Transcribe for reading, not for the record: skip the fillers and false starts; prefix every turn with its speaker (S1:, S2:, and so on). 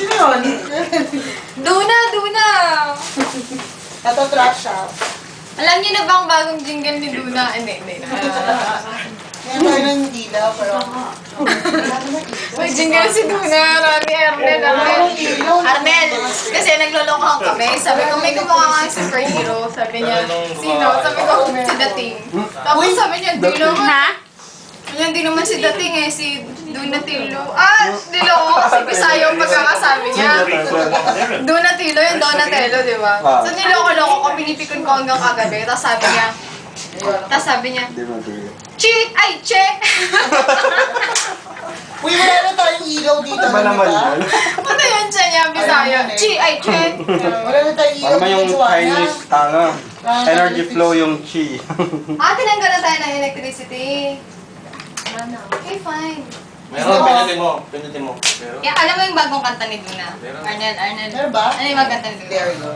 S1: Sino yun?
S2: Duna!
S1: Ito trash siya.
S2: Alam niyo na ba ang bagong jingle ni Duna? Hindi na.
S1: Meron tayo ng ilaw, pero...
S2: May jingle si Duna, Rani, Arnel. Kasi naglolokohan kami. Sabi ko, may kumukha kang superhero. Sabi niya, sino? Sabi ko, si Dating. Tapos sabi niya, di naman.
S3: Ha?
S2: Hindi naman si Dating eh, si Donatello. Niloko kasi Bisaya ang pagkakasabi niya. Donatello yung Donatello, di ba? So niloko-loko ko, pinipikon ko hanggang kagabi. Tapos sabi niya, Chi! Ay, Che!
S1: Uy, wala na tayong ilaw dito.
S4: Ano ba naman yan?
S2: Ano yun siya niya, Bisaya? Chi! Ay, Che!
S1: Wala na tayong ilaw
S4: Parang yung
S1: dito, Joanna.
S4: Chinese, energy flow yung chi.
S2: Tinanggal na tayo ng electricity. Okay, fine.
S5: Meron, pinutin mo. Meron?
S2: Alam mo yung bagong kanta ni Duna?
S5: Meron.
S2: Arnel.
S1: Meron ba?
S2: Ano yung bagong kanta ni Duna?
S1: There you go.